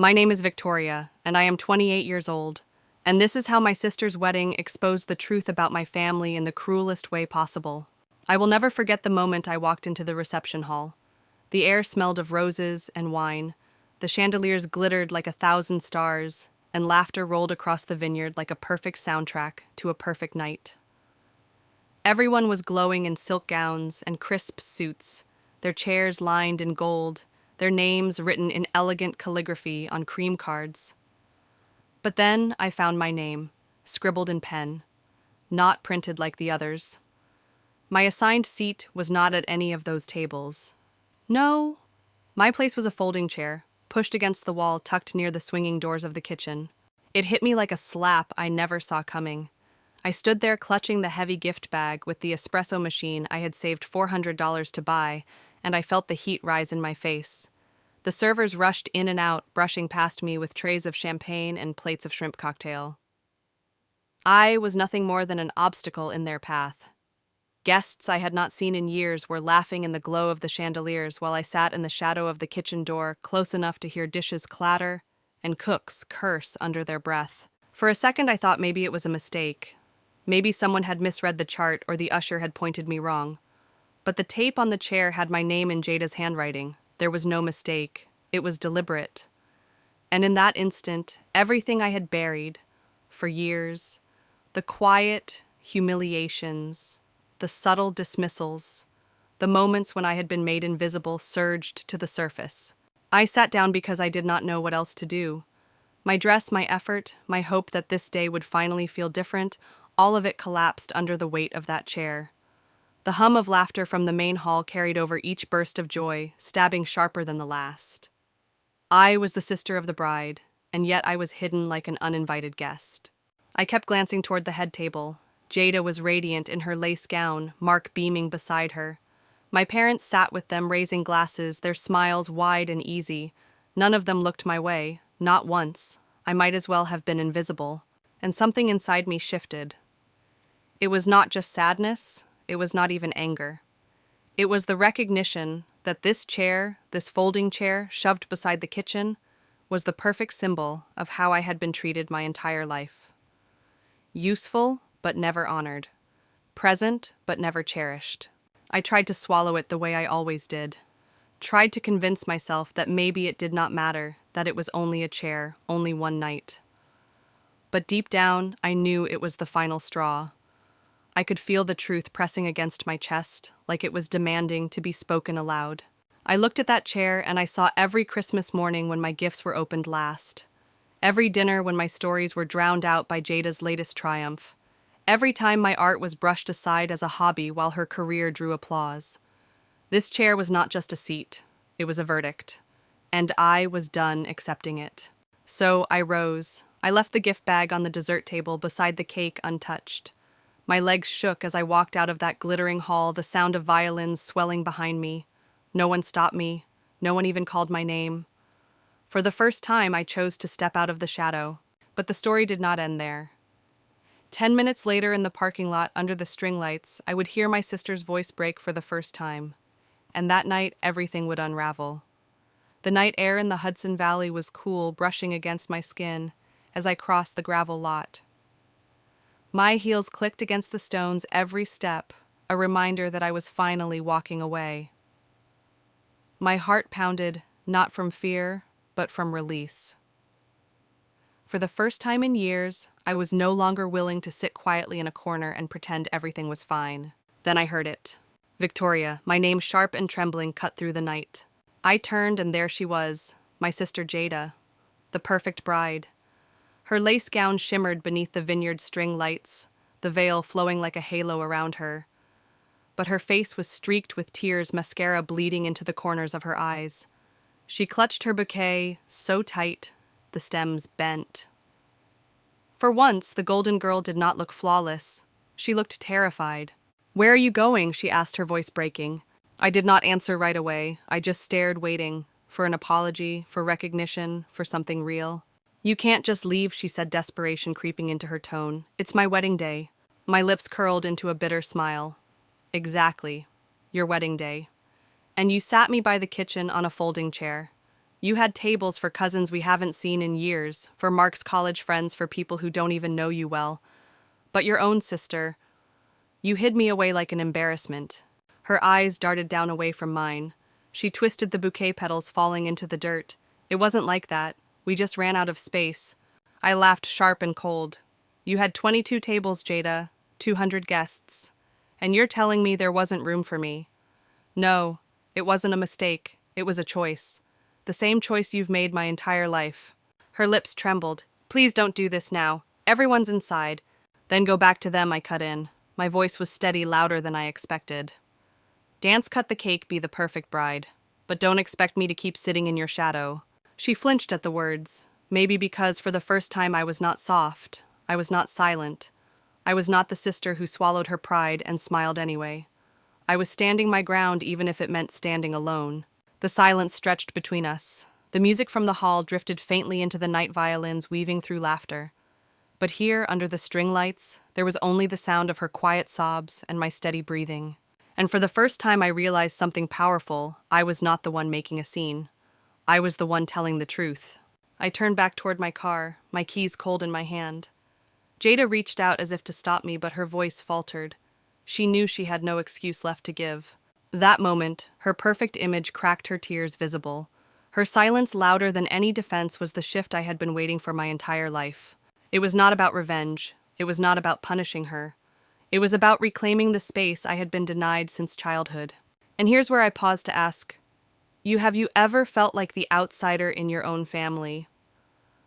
My name is Victoria, and I am 28 years old, and this is how my sister's wedding exposed the truth about my family in the cruelest way possible. I will never forget the moment I walked into the reception hall. The air smelled of roses and wine, the chandeliers glittered like 1,000 stars, and laughter rolled across the vineyard like a perfect soundtrack to a perfect night. Everyone was glowing in silk gowns and crisp suits, their chairs lined in gold, their names written in elegant calligraphy on cream cards. But then I found my name, scribbled in pen, not printed like the others. My assigned seat was not at any of those tables. No, my place was a folding chair, pushed against the wall tucked near the swinging doors of the kitchen. It hit me like a slap I never saw coming. I stood there clutching the heavy gift bag with the espresso machine I had saved $400 to buy, and I felt the heat rise in my face. The servers rushed in and out, brushing past me with trays of champagne and plates of shrimp cocktail. I was nothing more than an obstacle in their path. Guests I had not seen in years were laughing in the glow of the chandeliers while I sat in the shadow of the kitchen door, close enough to hear dishes clatter and cooks curse under their breath. For a second I thought maybe it was a mistake. Maybe someone had misread the chart or the usher had pointed me wrong. But the tape on the chair had my name in Jada's handwriting. There was no mistake. It was deliberate. And in that instant, everything I had buried for years, the quiet humiliations, the subtle dismissals, the moments when I had been made invisible surged to the surface. I sat down because I did not know what else to do. My dress, my effort, my hope that this day would finally feel different, all of it collapsed under the weight of that chair. The hum of laughter from the main hall carried over each burst of joy, stabbing sharper than the last. I was the sister of the bride, and yet I was hidden like an uninvited guest. I kept glancing toward the head table. Jada was radiant in her lace gown, Mark beaming beside her. My parents sat with them, raising glasses, their smiles wide and easy. None of them looked my way, not once. I might as well have been invisible. And something inside me shifted. It was not just sadness. It was not even anger. It was the recognition that this chair, this folding chair shoved beside the kitchen, was the perfect symbol of how I had been treated my entire life. Useful, but never honored. Present, but never cherished. I tried to swallow it the way I always did. Tried to convince myself that maybe it did not matter, that it was only a chair, only one night. But deep down, I knew it was the final straw. I could feel the truth pressing against my chest, like it was demanding to be spoken aloud. I looked at that chair and I saw every Christmas morning when my gifts were opened last. Every dinner when my stories were drowned out by Jada's latest triumph. Every time my art was brushed aside as a hobby while her career drew applause. This chair was not just a seat, it was a verdict. And I was done accepting it. So I rose. I left the gift bag on the dessert table beside the cake untouched. My legs shook as I walked out of that glittering hall, the sound of violins swelling behind me. No one stopped me. No one even called my name. For the first time, I chose to step out of the shadow. But the story did not end there. 10 minutes later in the parking lot under the string lights, I would hear my sister's voice break for the first time. And that night, everything would unravel. The night air in the Hudson Valley was cool, brushing against my skin as I crossed the gravel lot. My heels clicked against the stones every step, a reminder that I was finally walking away. My heart pounded, not from fear, but from release. For the first time in years, I was no longer willing to sit quietly in a corner and pretend everything was fine. Then I heard it. Victoria, my name sharp and trembling, cut through the night. I turned and there she was, my sister Jada, the perfect bride. Her lace gown shimmered beneath the vineyard string lights, the veil flowing like a halo around her. But her face was streaked with tears, mascara bleeding into the corners of her eyes. She clutched her bouquet so tight, the stems bent. For once, the golden girl did not look flawless. She looked terrified. "Where are you going?" she asked, her voice breaking. I did not answer right away. I just stared, waiting for an apology, for recognition, for something real. "You can't just leave," she said, desperation creeping into her tone. "It's my wedding day." My lips curled into a bitter smile. "Exactly. Your wedding day. And you sat me by the kitchen on a folding chair. You had tables for cousins we haven't seen in years, for Mark's college friends, for people who don't even know you well. But your own sister, you hid me away like an embarrassment. Her eyes darted down away from mine. She twisted the bouquet petals falling into the dirt. It wasn't like that. We just ran out of space. I laughed sharp and cold. You had 22 tables, Jada, 200 guests. And you're telling me there wasn't room for me. No, it wasn't a mistake. It was a choice. The same choice you've made my entire life. Her lips trembled. Please don't do this now. Everyone's inside. Then go back to them, I cut in. My voice was steady, louder than I expected. Dance cut the cake, be the perfect bride. But don't expect me to keep sitting in your shadow. She flinched at the words. Maybe because for the first time I was not soft. I was not silent. I was not the sister who swallowed her pride and smiled anyway. I was standing my ground even if it meant standing alone. The silence stretched between us. The music from the hall drifted faintly into the night violins weaving through laughter. But here, under the string lights, there was only the sound of her quiet sobs and my steady breathing. And for the first time I realized something powerful. I was not the one making a scene. I was the one telling the truth. I turned back toward my car, my keys cold in my hand. Jada reached out as if to stop me, but her voice faltered. She knew she had no excuse left to give. That moment, her perfect image cracked her tears visible. Her silence, louder than any defense, was the shift I had been waiting for my entire life. It was not about revenge. It was not about punishing her. It was about reclaiming the space I had been denied since childhood. And here's where I paused to ask, have you ever felt like the outsider in your own family?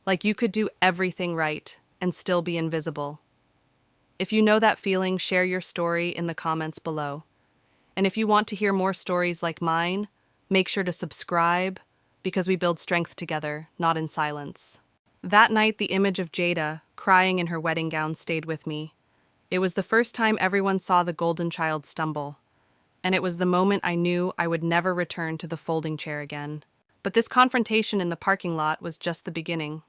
Like you could do everything right and still be invisible? If you know that feeling, share your story in the comments below. And if you want to hear more stories like mine, make sure to subscribe, because we build strength together, not in silence. That night, the image of Jada, crying in her wedding gown, stayed with me. It was the first time everyone saw the golden child stumble. And it was the moment I knew I would never return to the folding chair again. But this confrontation in the parking lot was just the beginning.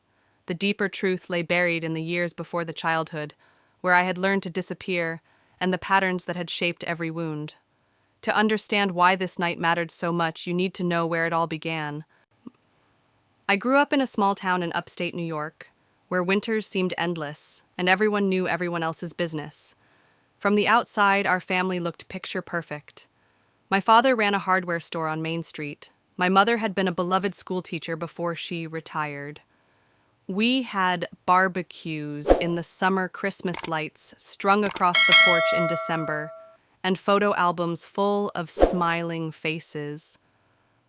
The deeper truth lay buried in the years before the childhood, where I had learned to disappear, and the patterns that had shaped every wound. To understand why this night mattered so much, you need to know where it all began. I grew up in a small town in upstate New York, where winters seemed endless, and everyone knew everyone else's business. From the outside, our family looked picture perfect. My father ran a hardware store on Main Street. My mother had been a beloved schoolteacher before she retired. We had barbecues in the summer, Christmas lights strung across the porch in December, and photo albums full of smiling faces.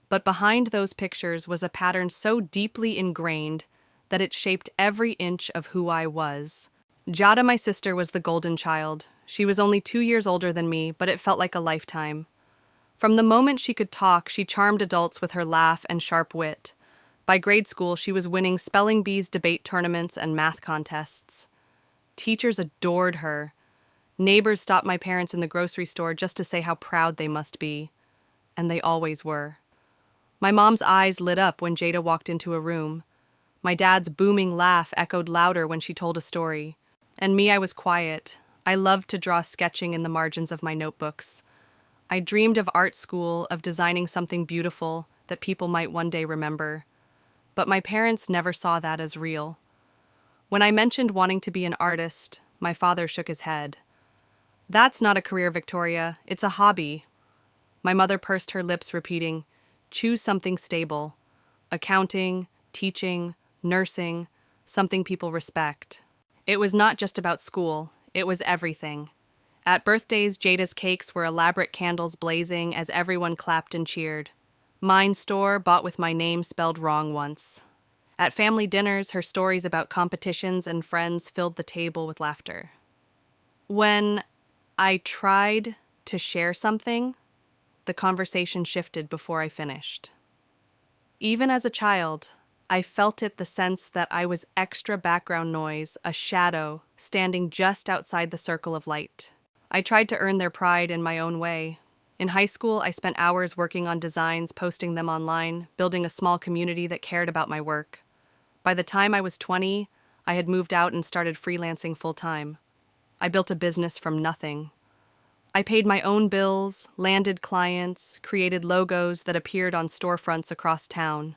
But behind those pictures was a pattern so deeply ingrained that it shaped every inch of who I was. Jada, my sister, was the golden child. She was only 2 years older than me, but it felt like a lifetime. From the moment she could talk, she charmed adults with her laugh and sharp wit. By grade school, she was winning spelling bees, debate tournaments, and math contests. Teachers adored her. Neighbors stopped my parents in the grocery store just to say how proud they must be. And they always were. My mom's eyes lit up when Jada walked into a room. My dad's booming laugh echoed louder when she told a story. And me, I was quiet. I loved to draw, sketching in the margins of my notebooks. I dreamed of art school, of designing something beautiful that people might one day remember. But my parents never saw that as real. When I mentioned wanting to be an artist, my father shook his head. "That's not a career, Victoria. It's a hobby." My mother pursed her lips, repeating, "Choose something stable. Accounting, teaching, nursing, something people respect." It was not just about school. It was everything. At birthdays, Jada's cakes were elaborate candles blazing as everyone clapped and cheered. Mine store bought with my name spelled wrong once. At family dinners, her stories about competitions and friends filled the table with laughter. When I tried to share something, the conversation shifted before I finished. Even as a child, I felt it, the sense that I was extra background noise, a shadow, standing just outside the circle of light. I tried to earn their pride in my own way. In high school, I spent hours working on designs, posting them online, building a small community that cared about my work. By the time I was 20, I had moved out and started freelancing full-time. I built a business from nothing. I paid my own bills, landed clients, created logos that appeared on storefronts across town.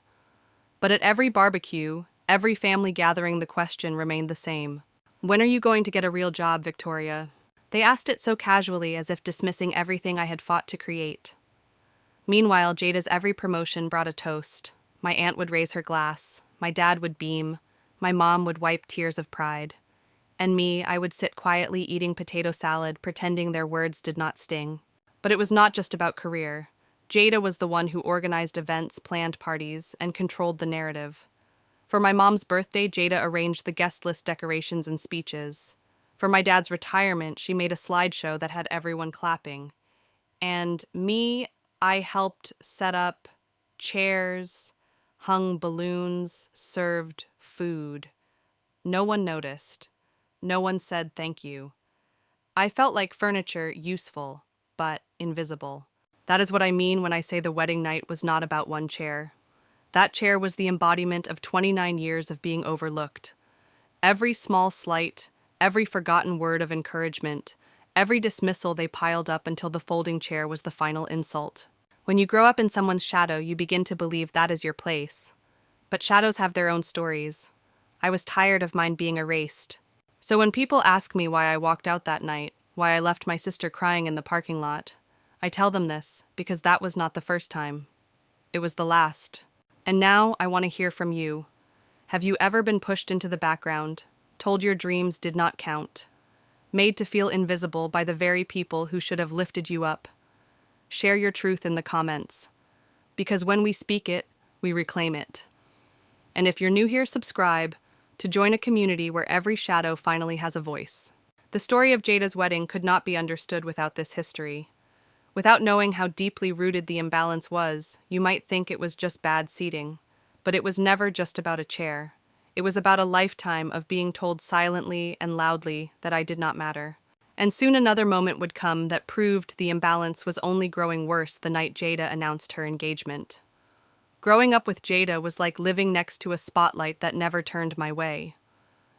But at every barbecue, every family gathering, the question remained the same. When are you going to get a real job, Victoria? They asked it so casually, as if dismissing everything I had fought to create. Meanwhile, Jada's every promotion brought a toast. My aunt would raise her glass, my dad would beam, my mom would wipe tears of pride. And me, I would sit quietly eating potato salad, pretending their words did not sting. But it was not just about career. Jada was the one who organized events, planned parties, and controlled the narrative. For my mom's birthday, Jada arranged the guest list, decorations, and speeches. For my dad's retirement, she made a slideshow that had everyone clapping. And me, I helped set up chairs, hung balloons, served food. No one noticed. No one said thank you. I felt like furniture, useful, but invisible. That is what I mean when I say the wedding night was not about one chair. That chair was the embodiment of 29 years of being overlooked. Every small slight, every forgotten word of encouragement, every dismissal, they piled up until the folding chair was the final insult. When you grow up in someone's shadow, you begin to believe that is your place. But shadows have their own stories. I was tired of mine being erased. So when people ask me why I walked out that night, why I left my sister crying in the parking lot, I tell them this because that was not the first time. It was the last. And now I want to hear from you. Have you ever been pushed into the background, told your dreams did not count, made to feel invisible by the very people who should have lifted you up? Share your truth in the comments, because when we speak it, we reclaim it. And if you're new here, subscribe to join a community where every shadow finally has a voice. The story of Jada's wedding could not be understood without this history. Without knowing how deeply rooted the imbalance was, you might think it was just bad seating. But it was never just about a chair. It was about a lifetime of being told silently and loudly that I did not matter. And soon another moment would come that proved the imbalance was only growing worse the night Jada announced her engagement. Growing up with Jada was like living next to a spotlight that never turned my way.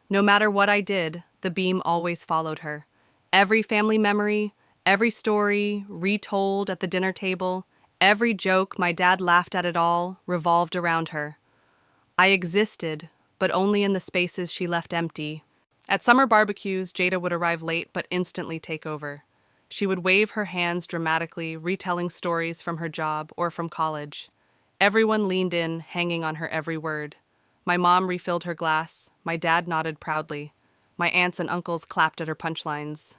No matter what I did, the beam always followed her. Every family memory, every story retold at the dinner table, every joke my dad laughed at, it all revolved around her. I existed, but only in the spaces she left empty. At summer barbecues, Jada would arrive late but instantly take over. She would wave her hands dramatically, retelling stories from her job or from college. Everyone leaned in, hanging on her every word. My mom refilled her glass, my dad nodded proudly. My aunts and uncles clapped at her punchlines.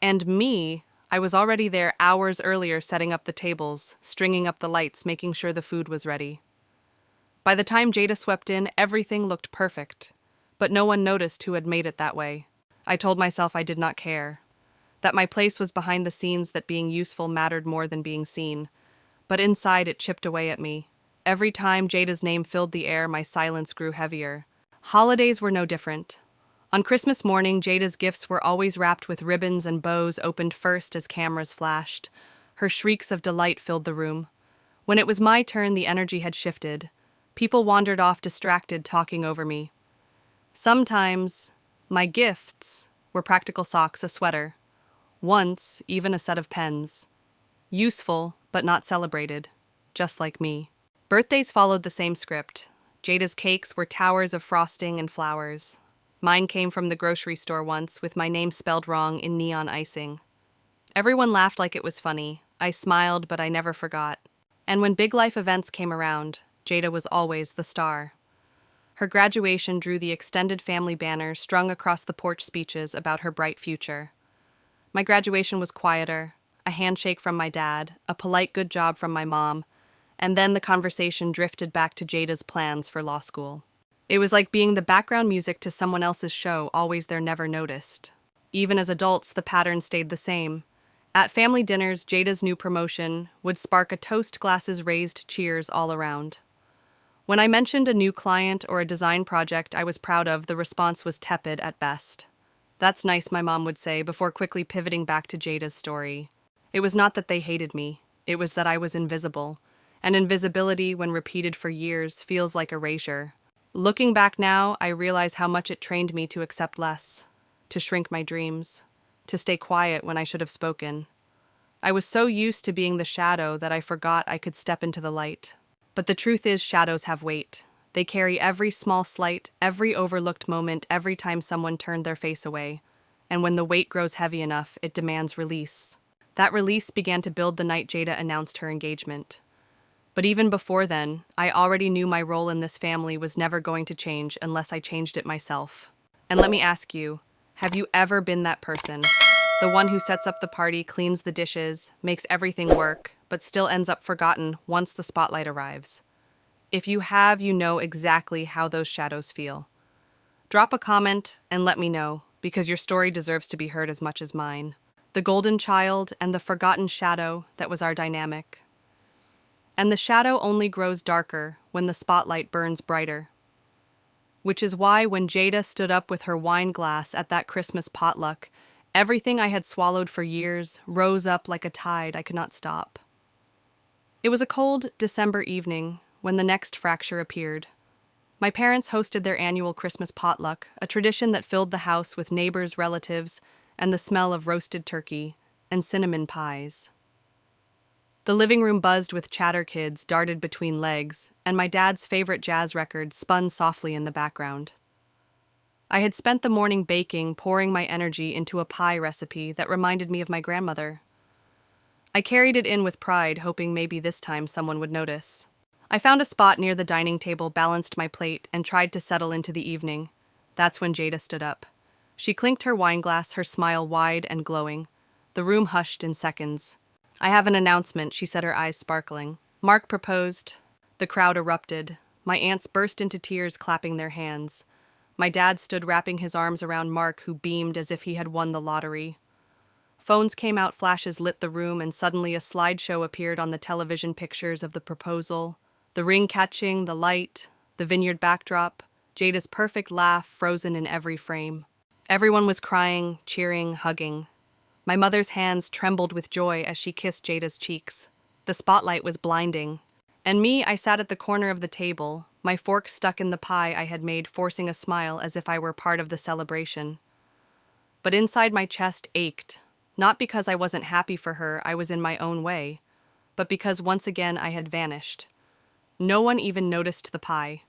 And me, I was already there hours earlier, setting up the tables, stringing up the lights, making sure the food was ready. By the time Jada swept in, everything looked perfect. But no one noticed who had made it that way. I told myself I did not care. That my place was behind the scenes, that being useful mattered more than being seen. But inside it chipped away at me. Every time Jada's name filled the air, my silence grew heavier. Holidays were no different. On Christmas morning, Jada's gifts were always wrapped with ribbons and bows, opened first as cameras flashed. Her shrieks of delight filled the room. When it was my turn, the energy had shifted. People wandered off distracted, talking over me. Sometimes, my gifts were practical socks, a sweater. Once, even a set of pens. Useful, but not celebrated. Just like me. Birthdays followed the same script. Jada's cakes were towers of frosting and flowers. Mine came from the grocery store once, with my name spelled wrong in neon icing. Everyone laughed like it was funny. I smiled, but I never forgot. And when big life events came around, Jada was always the star. Her graduation drew the extended family banner strung across the porch, speeches about her bright future. My graduation was quieter, a handshake from my dad, a polite good job from my mom, and then the conversation drifted back to Jada's plans for law school. It was like being the background music to someone else's show, always there, never noticed. Even as adults, the pattern stayed the same. At family dinners, Jada's new promotion would spark a toast, glasses raised, cheers all around. When I mentioned a new client or a design project I was proud of, the response was tepid at best. "That's nice," my mom would say, before quickly pivoting back to Jada's story. It was not that they hated me, it was that I was invisible. And invisibility, when repeated for years, feels like erasure. Looking back now, I realize how much it trained me to accept less, to shrink my dreams, to stay quiet when I should have spoken. I was so used to being the shadow that I forgot I could step into the light. But the truth is, shadows have weight. They carry every small slight, every overlooked moment, every time someone turned their face away. And when the weight grows heavy enough, it demands release. That release began to build the night Jada announced her engagement. But even before then, I already knew my role in this family was never going to change unless I changed it myself. And let me ask you, have you ever been that person? The one who sets up the party, cleans the dishes, makes everything work, but still ends up forgotten once the spotlight arrives. If you have, you know exactly how those shadows feel. Drop a comment and let me know, because your story deserves to be heard as much as mine. The golden child and the forgotten shadow that was our dynamic. And the shadow only grows darker when the spotlight burns brighter. Which is why when Jada stood up with her wine glass at that Christmas potluck, everything I had swallowed for years rose up like a tide I could not stop. It was a cold December evening when the next fracture appeared. My parents hosted their annual Christmas potluck, a tradition that filled the house with neighbors, relatives, and the smell of roasted turkey and cinnamon pies. The living room buzzed with chatter, kids darted between legs, and my dad's favorite jazz record spun softly in the background. I had spent the morning baking, pouring my energy into a pie recipe that reminded me of my grandmother. I carried it in with pride, hoping maybe this time someone would notice. I found a spot near the dining table, balanced my plate, and tried to settle into the evening. That's when Jada stood up. She clinked her wine glass, her smile wide and glowing. The room hushed in seconds. "I have an announcement," she said, her eyes sparkling. "Mark proposed." The crowd erupted. My aunts burst into tears, clapping their hands. My dad stood wrapping his arms around Mark, who beamed as if he had won the lottery. Phones came out, flashes lit the room, and suddenly a slideshow appeared on the television, pictures of the proposal. The ring catching, the light, the vineyard backdrop, Jada's perfect laugh frozen in every frame. Everyone was crying, cheering, hugging. My mother's hands trembled with joy as she kissed Jada's cheeks. The spotlight was blinding. And me, I sat at the corner of the table, my fork stuck in the pie I had made, forcing a smile as if I were part of the celebration. But inside my chest ached, not because I wasn't happy for her, I was in my own way, but because once again I had vanished. No one even noticed the pie.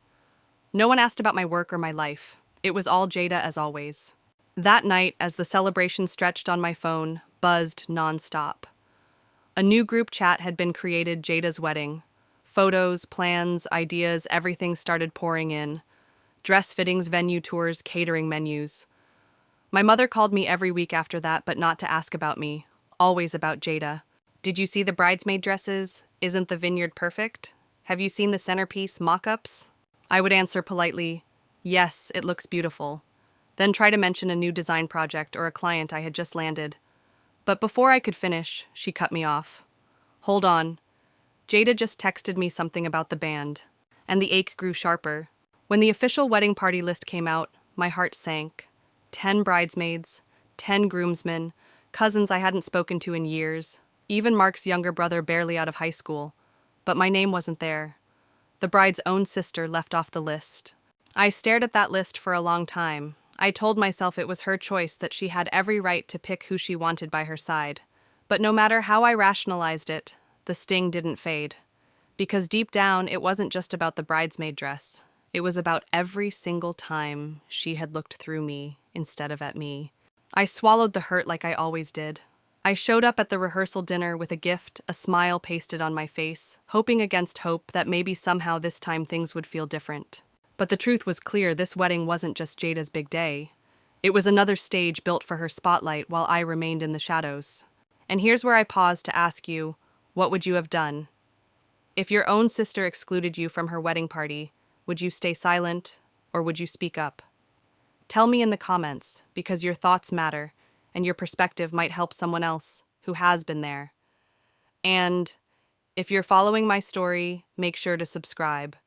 No one asked about my work or my life. It was all Jada as always. That night, as the celebration stretched on my phone, buzzed nonstop. A new group chat had been created, Jada's wedding. Photos, plans, ideas, everything started pouring in. Dress fittings, venue tours, catering menus. My mother called me every week after that, but not to ask about me. Always about Jada. "Did you see the bridesmaid dresses? Isn't the vineyard perfect? Have you seen the centerpiece mock-ups?" I would answer politely, "Yes, it looks beautiful." Then try to mention a new design project or a client I had just landed. But before I could finish, she cut me off. "Hold on. Jada just texted me something about the band." And the ache grew sharper. When the official wedding party list came out, my heart sank. 10 bridesmaids, 10 groomsmen, cousins I hadn't spoken to in years, even Mark's younger brother barely out of high school. But my name wasn't there. The bride's own sister left off the list. I stared at that list for a long time. I told myself it was her choice, that she had every right to pick who she wanted by her side. But no matter how I rationalized it, the sting didn't fade. Because deep down, it wasn't just about the bridesmaid dress. It was about every single time she had looked through me instead of at me. I swallowed the hurt like I always did. I showed up at the rehearsal dinner with a gift, a smile pasted on my face, hoping against hope that maybe somehow this time things would feel different. But the truth was clear, this wedding wasn't just Jada's big day. It was another stage built for her spotlight while I remained in the shadows. And here's where I pause to ask you, what would you have done? If your own sister excluded you from her wedding party, would you stay silent or would you speak up? Tell me in the comments, because your thoughts matter and your perspective might help someone else who has been there. And if you're following my story, make sure to subscribe,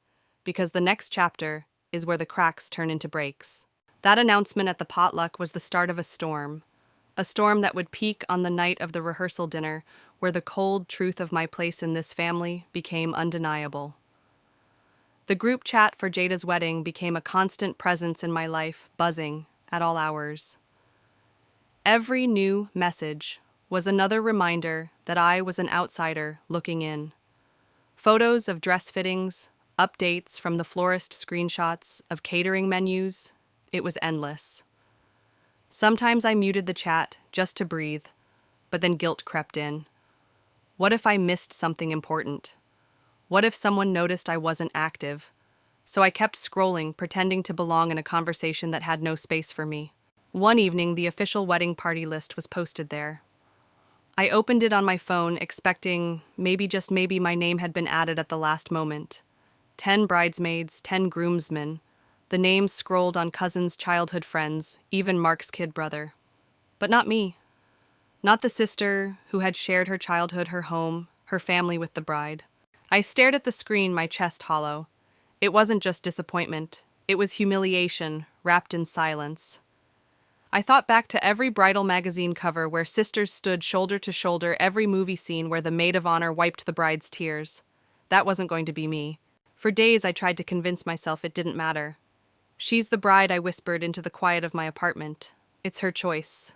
because the next chapter is where the cracks turn into breaks. That announcement at the potluck was the start of a storm that would peak on the night of the rehearsal dinner, where the cold truth of my place in this family became undeniable. The group chat for Jada's wedding became a constant presence in my life, buzzing at all hours. Every new message was another reminder that I was an outsider looking in. Photos of dress fittings, updates from the florist, screenshots of catering menus. It was endless. Sometimes I muted the chat just to breathe, but then guilt crept in. What if I missed something important? What if someone noticed I wasn't active? So I kept scrolling, pretending to belong in a conversation that had no space for me. One evening, the official wedding party list was posted there. I opened it on my phone, expecting maybe, just maybe, my name had been added at the last moment. 10 bridesmaids, 10 groomsmen. The names scrolled on cousins, childhood friends, even Mark's kid brother. But not me. Not the sister who had shared her childhood, her home, her family with the bride. I stared at the screen, my chest hollow. It wasn't just disappointment. It was humiliation, wrapped in silence. I thought back to every bridal magazine cover where sisters stood shoulder to shoulder, every movie scene where the maid of honor wiped the bride's tears. That wasn't going to be me. For days I tried to convince myself it didn't matter. She's the bride, I whispered into the quiet of my apartment. It's her choice.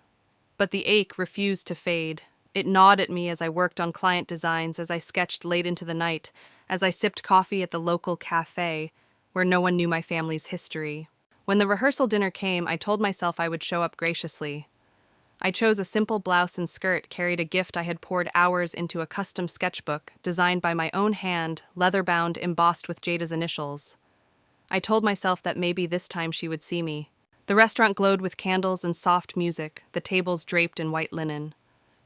But the ache refused to fade. It gnawed at me as I worked on client designs, as I sketched late into the night, as I sipped coffee at the local cafe where no one knew my family's history. When the rehearsal dinner came, I told myself I would show up graciously. I chose a simple blouse and skirt, carried a gift I had poured hours into, a custom sketchbook designed by my own hand, leather-bound, embossed with Jada's initials. I told myself that maybe this time she would see me. The restaurant glowed with candles and soft music, the tables draped in white linen.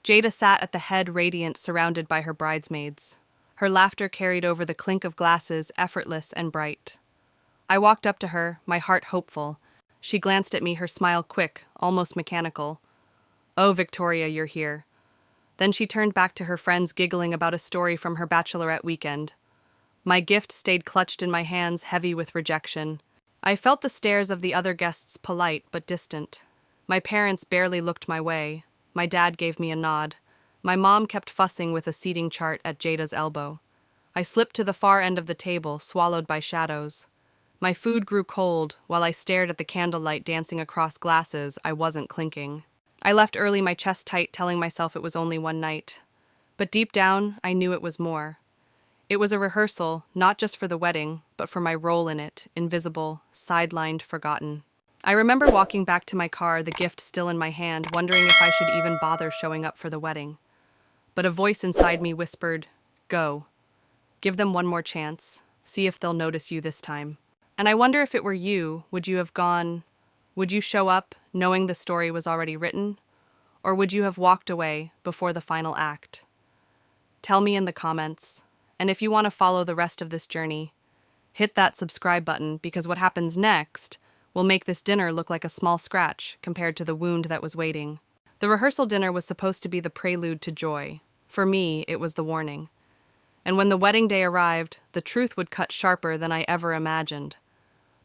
Jada sat at the head, radiant, surrounded by her bridesmaids. Her laughter carried over the clink of glasses, effortless and bright. I walked up to her, my heart hopeful. She glanced at me, her smile quick, almost mechanical. "Oh, Victoria, you're here." Then she turned back to her friends, giggling about a story from her bachelorette weekend. My gift stayed clutched in my hands, heavy with rejection. I felt the stares of the other guests, polite but distant. My parents barely looked my way. My dad gave me a nod. My mom kept fussing with a seating chart at Jada's elbow. I slipped to the far end of the table, swallowed by shadows. My food grew cold while I stared at the candlelight dancing across glasses. I wasn't clinking. I left early, my chest tight, telling myself it was only one night. But deep down, I knew it was more. It was a rehearsal, not just for the wedding, but for my role in it, invisible, sidelined, forgotten. I remember walking back to my car, the gift still in my hand, wondering if I should even bother showing up for the wedding. But a voice inside me whispered, "Go. Give them one more chance. See if they'll notice you this time." And I wonder, if it were you, would you have gone? Would you show up knowing the story was already written? Or would you have walked away before the final act? Tell me in the comments. And if you want to follow the rest of this journey, hit that subscribe button, because what happens next will make this dinner look like a small scratch compared to the wound that was waiting. The rehearsal dinner was supposed to be the prelude to joy. For me, it was the warning. And when the wedding day arrived, the truth would cut sharper than I ever imagined.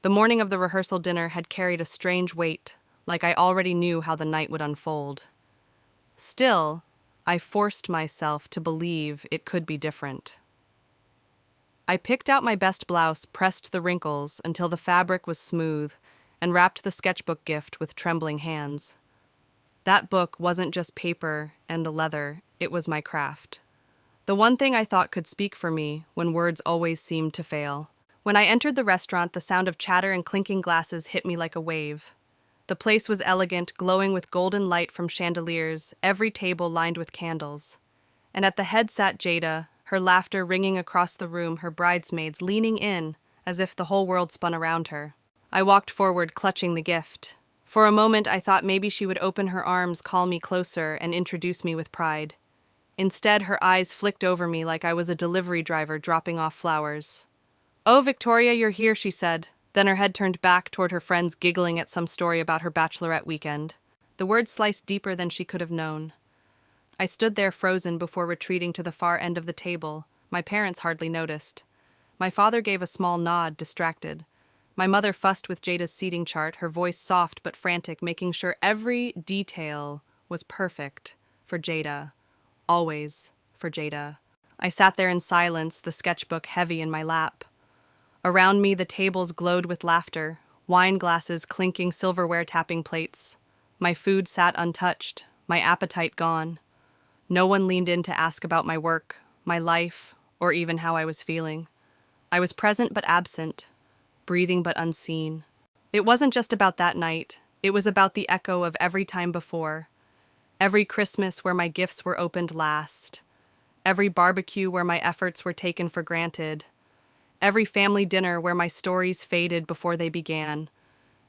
The morning of the rehearsal dinner had carried a strange weight, like I already knew how the night would unfold. Still, I forced myself to believe it could be different. I picked out my best blouse, pressed the wrinkles until the fabric was smooth, and wrapped the sketchbook gift with trembling hands. That book wasn't just paper and a leather, it was my craft. The one thing I thought could speak for me when words always seemed to fail. When I entered the restaurant, the sound of chatter and clinking glasses hit me like a wave. The place was elegant, glowing with golden light from chandeliers, every table lined with candles. And at the head sat Jada, her laughter ringing across the room, her bridesmaids leaning in as if the whole world spun around her. I walked forward, clutching the gift. For a moment, I thought maybe she would open her arms, call me closer, and introduce me with pride. Instead, her eyes flicked over me like I was a delivery driver dropping off flowers. "Oh, Victoria, you're here," she said. Then her head turned back toward her friends, giggling at some story about her bachelorette weekend. The words sliced deeper than she could have known. I stood there frozen before retreating to the far end of the table. My parents hardly noticed. My father gave a small nod, distracted. My mother fussed with Jada's seating chart, her voice soft but frantic, making sure every detail was perfect for Jada. Always for Jada. I sat there in silence, the sketchbook heavy in my lap. Around me, the tables glowed with laughter, wine glasses clinking, silverware tapping plates. My food sat untouched, my appetite gone. No one leaned in to ask about my work, my life, or even how I was feeling. I was present but absent, breathing but unseen. It wasn't just about that night, it was about the echo of every time before. Every Christmas where my gifts were opened last. Every barbecue where my efforts were taken for granted. Every family dinner where my stories faded before they began.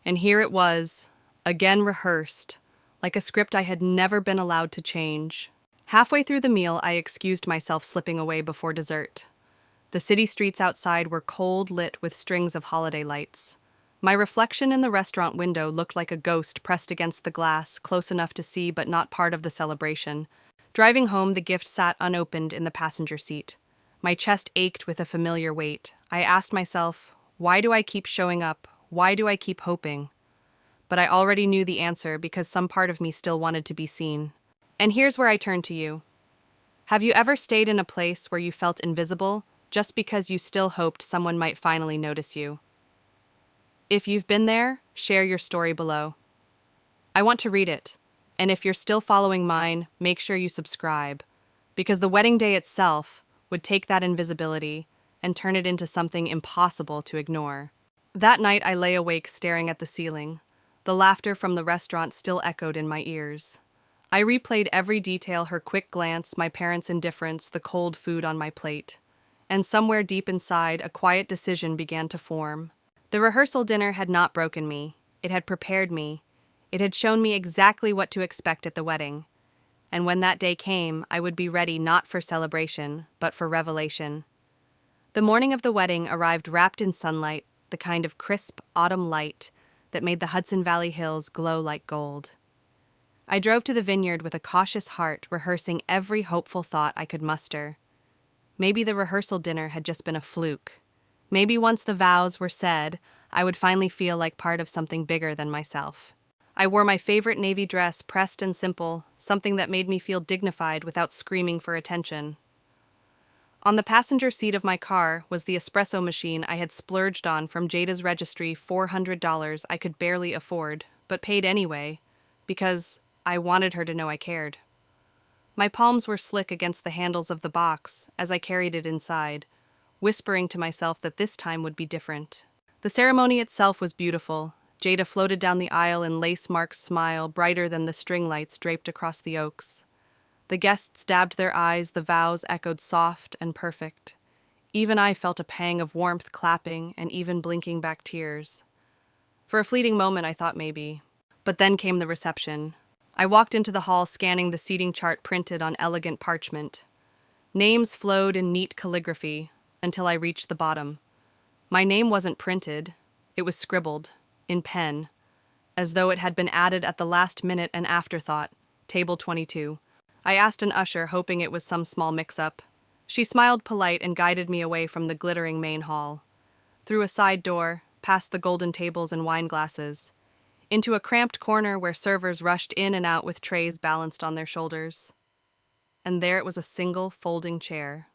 And here it was, again rehearsed, like a script I had never been allowed to change. Halfway through the meal, I excused myself slipping away before dessert. The city streets outside were cold lit with strings of holiday lights. My reflection in the restaurant window looked like a ghost pressed against the glass, close enough to see but not part of the celebration. Driving home, the gift sat unopened in the passenger seat. My chest ached with a familiar weight. I asked myself, why do I keep showing up? Why do I keep hoping? But I already knew the answer because some part of me still wanted to be seen. And here's where I turn to you. Have you ever stayed in a place where you felt invisible, just because you still hoped someone might finally notice you? If you've been there, share your story below. I want to read it, and if you're still following mine, make sure you subscribe, because the wedding day itself would take that invisibility and turn it into something impossible to ignore. That night I lay awake staring at the ceiling. The laughter from the restaurant still echoed in my ears. I replayed every detail, her quick glance, my parents' indifference, the cold food on my plate. And somewhere deep inside, a quiet decision began to form. The rehearsal dinner had not broken me. It had prepared me. It had shown me exactly what to expect at the wedding. And when that day came, I would be ready not for celebration, but for revelation. The morning of the wedding arrived wrapped in sunlight, the kind of crisp autumn light that made the Hudson Valley hills glow like gold. I drove to the vineyard with a cautious heart, rehearsing every hopeful thought I could muster. Maybe the rehearsal dinner had just been a fluke. Maybe once the vows were said, I would finally feel like part of something bigger than myself. I wore my favorite navy dress, pressed and simple, something that made me feel dignified without screaming for attention. On the passenger seat of my car was the espresso machine I had splurged on from Jada's registry, $400 I could barely afford, but paid anyway, because I wanted her to know I cared. My palms were slick against the handles of the box as I carried it inside, whispering to myself that this time would be different. The ceremony itself was beautiful. Jada floated down the aisle in lace-marked smile, brighter than the string lights draped across the oaks. The guests dabbed their eyes, the vows echoed soft and perfect. Even I felt a pang of warmth clapping and even blinking back tears. For a fleeting moment I thought maybe. But then came the reception. I walked into the hall scanning the seating chart printed on elegant parchment. Names flowed in neat calligraphy until I reached the bottom. My name wasn't printed, it was scribbled, in pen, as though it had been added at the last minute, an afterthought, table 22. I asked an usher, hoping it was some small mix-up. She smiled polite and guided me away from the glittering main hall. Through a side door, past the golden tables and wine glasses, into a cramped corner where servers rushed in and out with trays balanced on their shoulders. And there it was, a single folding chair.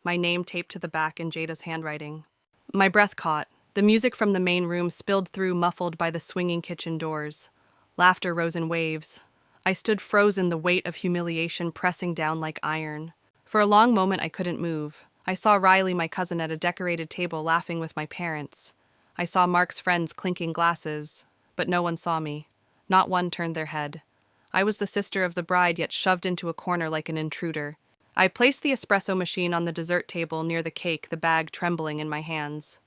My name taped to the back in Jada's handwriting. My breath caught. The music from the main room spilled through, muffled by the swinging kitchen doors. Laughter rose in waves. I stood frozen, the weight of humiliation pressing down like iron. For a long moment I couldn't move. I saw Riley, my cousin, at a decorated table laughing with my parents. I saw Mark's friends clinking glasses, but no one saw me. Not one turned their head. I was the sister of the bride, yet shoved into a corner like an intruder. I placed the espresso machine on the dessert table near the cake, the bag trembling in my hands.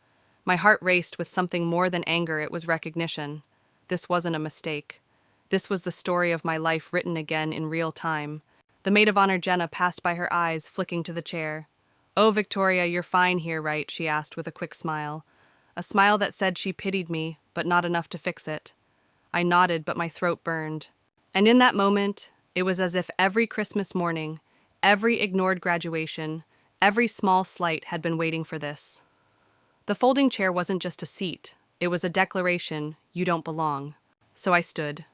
My heart raced with something more than anger. It was recognition. This wasn't a mistake. This was the story of my life written again in real time. The maid of honor, Jenna, passed by, her eyes flicking to the chair. "Oh, Victoria, you're fine here, right?" she asked with a quick smile. A smile that said she pitied me, but not enough to fix it. I nodded, but my throat burned. And in that moment, it was as if every Christmas morning, every ignored graduation, every small slight had been waiting for this. The folding chair wasn't just a seat. It was a declaration, you don't belong. So I stood.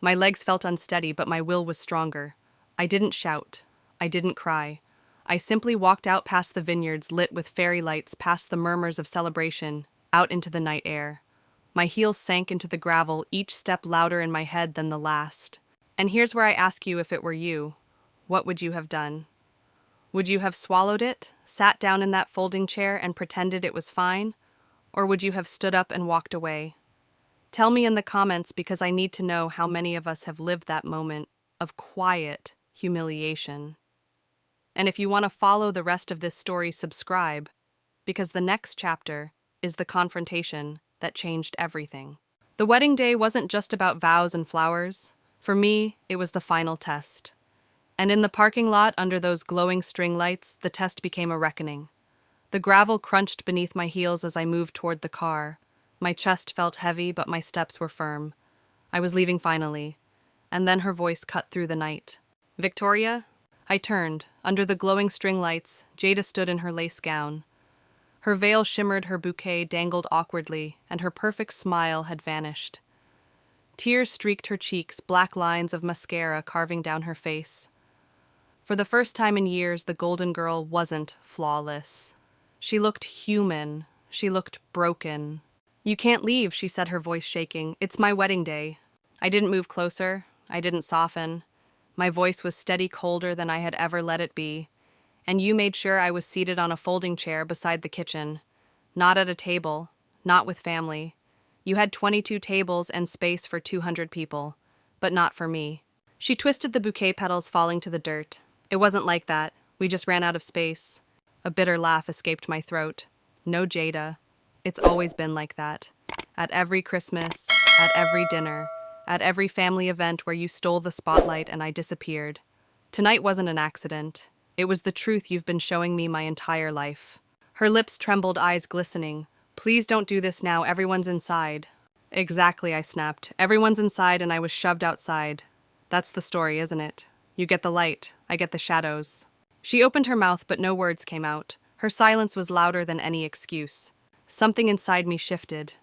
My legs felt unsteady, but my will was stronger. I didn't shout. I didn't cry. I simply walked out past the vineyards lit with fairy lights, past the murmurs of celebration, out into the night air. My heels sank into the gravel, each step louder in my head than the last. And here's where I ask you, if it were you, what would you have done? Would you have swallowed it, sat down in that folding chair and pretended it was fine? Or would you have stood up and walked away? Tell me in the comments because I need to know how many of us have lived that moment of quiet humiliation. And if you want to follow the rest of this story, subscribe, because the next chapter is the confrontation that changed everything. The wedding day wasn't just about vows and flowers. For me, it was the final test. And in the parking lot under those glowing string lights, the test became a reckoning. The gravel crunched beneath my heels as I moved toward the car. My chest felt heavy, but my steps were firm. I was leaving finally. And then her voice cut through the night. "Victoria?" I turned. Under the glowing string lights, Jada stood in her lace gown. Her veil shimmered, her bouquet dangled awkwardly, and her perfect smile had vanished. Tears streaked her cheeks, black lines of mascara carving down her face. For the first time in years, the golden girl wasn't flawless. She looked human. She looked broken. "You can't leave," she said, her voice shaking. "It's my wedding day." I didn't move closer. I didn't soften. My voice was steady, colder than I had ever let it be. "And you made sure I was seated on a folding chair beside the kitchen. Not at a table. Not with family. You had 22 tables and space for 200 people. But not for me." She twisted the bouquet petals, falling to the dirt. "It wasn't like that. We just ran out of space." A bitter laugh escaped my throat. "No, Jada. It's always been like that. At every Christmas, at every dinner, at every family event where you stole the spotlight and I disappeared. Tonight wasn't an accident. It was the truth you've been showing me my entire life." Her lips trembled, eyes glistening. "Please don't do this now. Everyone's inside." "Exactly," I snapped. "Everyone's inside and I was shoved outside. That's the story, isn't it? You get the light, I get the shadows." She opened her mouth, but no words came out. Her silence was louder than any excuse. Something inside me shifted.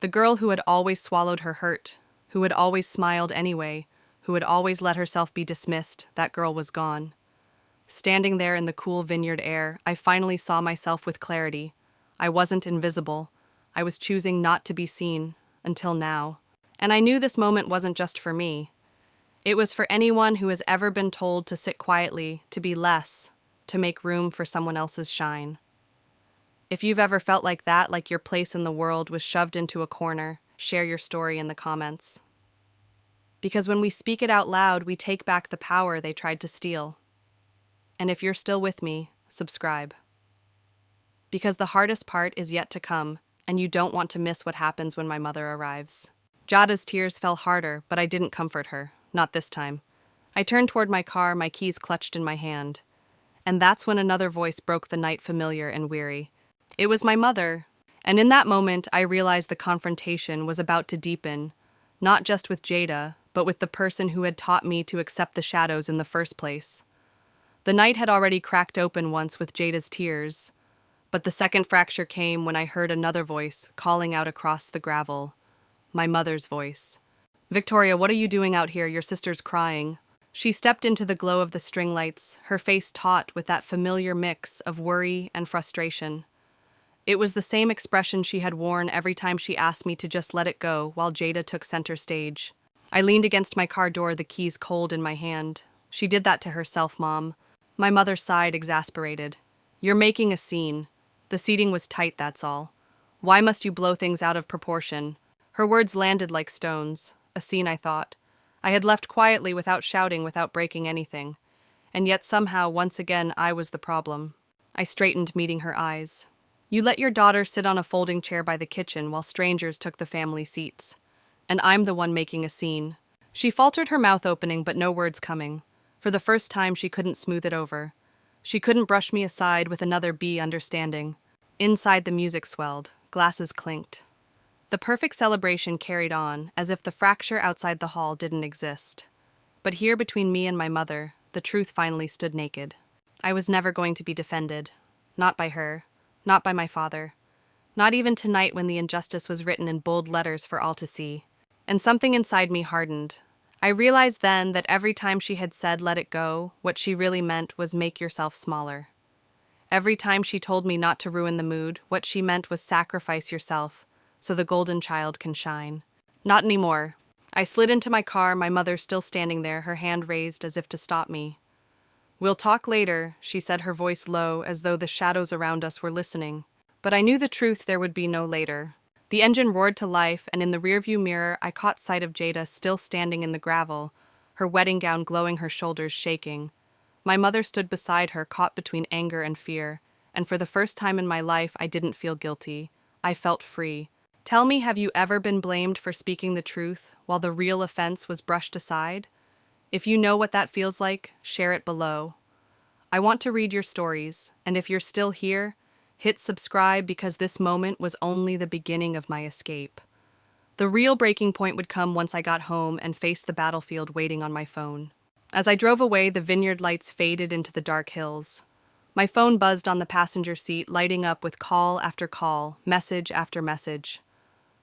The girl who had always swallowed her hurt, who had always smiled anyway, who had always let herself be dismissed, that girl was gone. Standing there in the cool vineyard air, I finally saw myself with clarity. I wasn't invisible. I was choosing not to be seen, until now. And I knew this moment wasn't just for me. It was for anyone who has ever been told to sit quietly, to be less, to make room for someone else's shine. If you've ever felt like that, like your place in the world was shoved into a corner, share your story in the comments. Because when we speak it out loud, we take back the power they tried to steal. And if you're still with me, subscribe. Because the hardest part is yet to come, and you don't want to miss what happens when my mother arrives. Jada's tears fell harder, but I didn't comfort her. Not this time. I turned toward my car, my keys clutched in my hand. And that's when another voice broke the night, familiar and weary. It was my mother. And in that moment, I realized the confrontation was about to deepen, not just with Jada, but with the person who had taught me to accept the shadows in the first place. The night had already cracked open once with Jada's tears, but the second fracture came when I heard another voice calling out across the gravel. My mother's voice. "Victoria, what are you doing out here? Your sister's crying." She stepped into the glow of the string lights, her face taut with that familiar mix of worry and frustration. It was the same expression she had worn every time she asked me to just let it go while Jada took center stage. I leaned against my car door, the keys cold in my hand. "She did that to herself, Mom." My mother sighed, exasperated. "You're making a scene. The seating was tight, that's all. Why must you blow things out of proportion?" Her words landed like stones. A scene, I thought. I had left quietly, without shouting, without breaking anything. And yet somehow, once again, I was the problem. I straightened, meeting her eyes. "You let your daughter sit on a folding chair by the kitchen while strangers took the family seats. And I'm the one making a scene." She faltered, her mouth opening, but no words coming. For the first time, she couldn't smooth it over. She couldn't brush me aside with another be understanding. Inside, the music swelled. Glasses clinked. The perfect celebration carried on, as if the fracture outside the hall didn't exist. But here, between me and my mother, the truth finally stood naked. I was never going to be defended. Not by her. Not by my father. Not even tonight, when the injustice was written in bold letters for all to see. And something inside me hardened. I realized then that every time she had said "let it go," what she really meant was "make yourself smaller." Every time she told me not to ruin the mood, what she meant was "sacrifice yourself so the golden child can shine." Not anymore. I slid into my car, my mother still standing there, her hand raised as if to stop me. "We'll talk later," she said, her voice low, as though the shadows around us were listening. But I knew the truth, there would be no later. The engine roared to life, and in the rearview mirror I caught sight of Jada still standing in the gravel, her wedding gown glowing, her shoulders shaking. My mother stood beside her, caught between anger and fear, and for the first time in my life I didn't feel guilty. I felt free. Tell me, have you ever been blamed for speaking the truth while the real offense was brushed aside? If you know what that feels like, share it below. I want to read your stories, and if you're still here, hit subscribe, because this moment was only the beginning of my escape. The real breaking point would come once I got home and faced the battlefield waiting on my phone. As I drove away, the vineyard lights faded into the dark hills. My phone buzzed on the passenger seat, lighting up with call after call, message after message.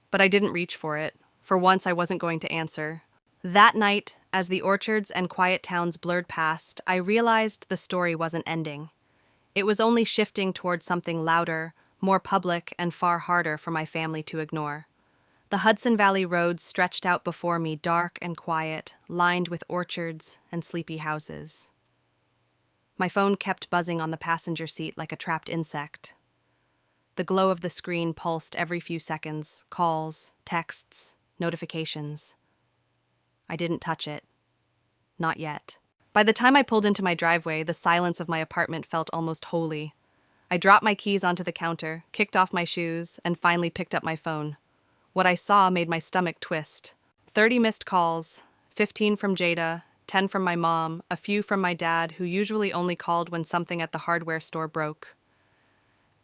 But I didn't reach for it. For once, I wasn't going to answer. That night, as the orchards and quiet towns blurred past, I realized the story wasn't ending. It was only shifting towards something louder, more public, and far harder for my family to ignore. The Hudson Valley Road stretched out before me, dark and quiet, lined with orchards and sleepy houses. My phone kept buzzing on the passenger seat like a trapped insect. The glow of the screen pulsed every few seconds, calls, texts, notifications. I didn't touch it. Not yet. By the time I pulled into my driveway, the silence of my apartment felt almost holy. I dropped my keys onto the counter, kicked off my shoes, and finally picked up my phone. What I saw made my stomach twist. 30 missed calls, 15 from Jada, 10 from my mom, a few from my dad, who usually only called when something at the hardware store broke.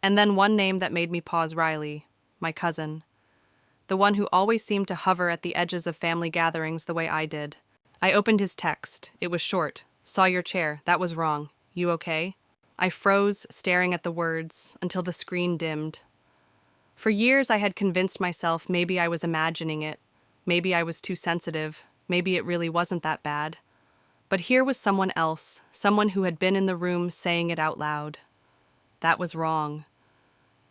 And then one name that made me pause: Riley, my cousin. The one who always seemed to hover at the edges of family gatherings the way I did. I opened his text. It was short. "Saw your chair. That was wrong. You okay?" I froze, staring at the words, until the screen dimmed. For years I had convinced myself maybe I was imagining it. Maybe I was too sensitive. Maybe it really wasn't that bad. But here was someone else, someone who had been in the room saying it out loud. That was wrong.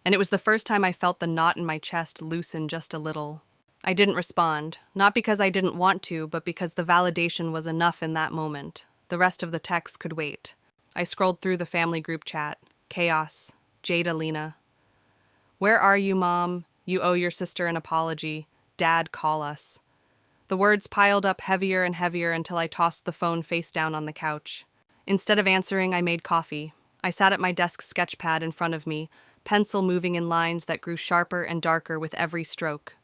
And it was the first time I felt the knot in my chest loosen just a little. I didn't respond, not because I didn't want to, but because the validation was enough in that moment. The rest of the text could wait. I scrolled through the family group chat. Chaos. Jada, Lena. "Where are you, Mom? You owe your sister an apology. Dad, call us." The words piled up heavier and heavier until I tossed the phone face down on the couch. Instead of answering, I made coffee. I sat at my desk, sketchpad in front of me, pencil moving in lines that grew sharper and darker with every stroke.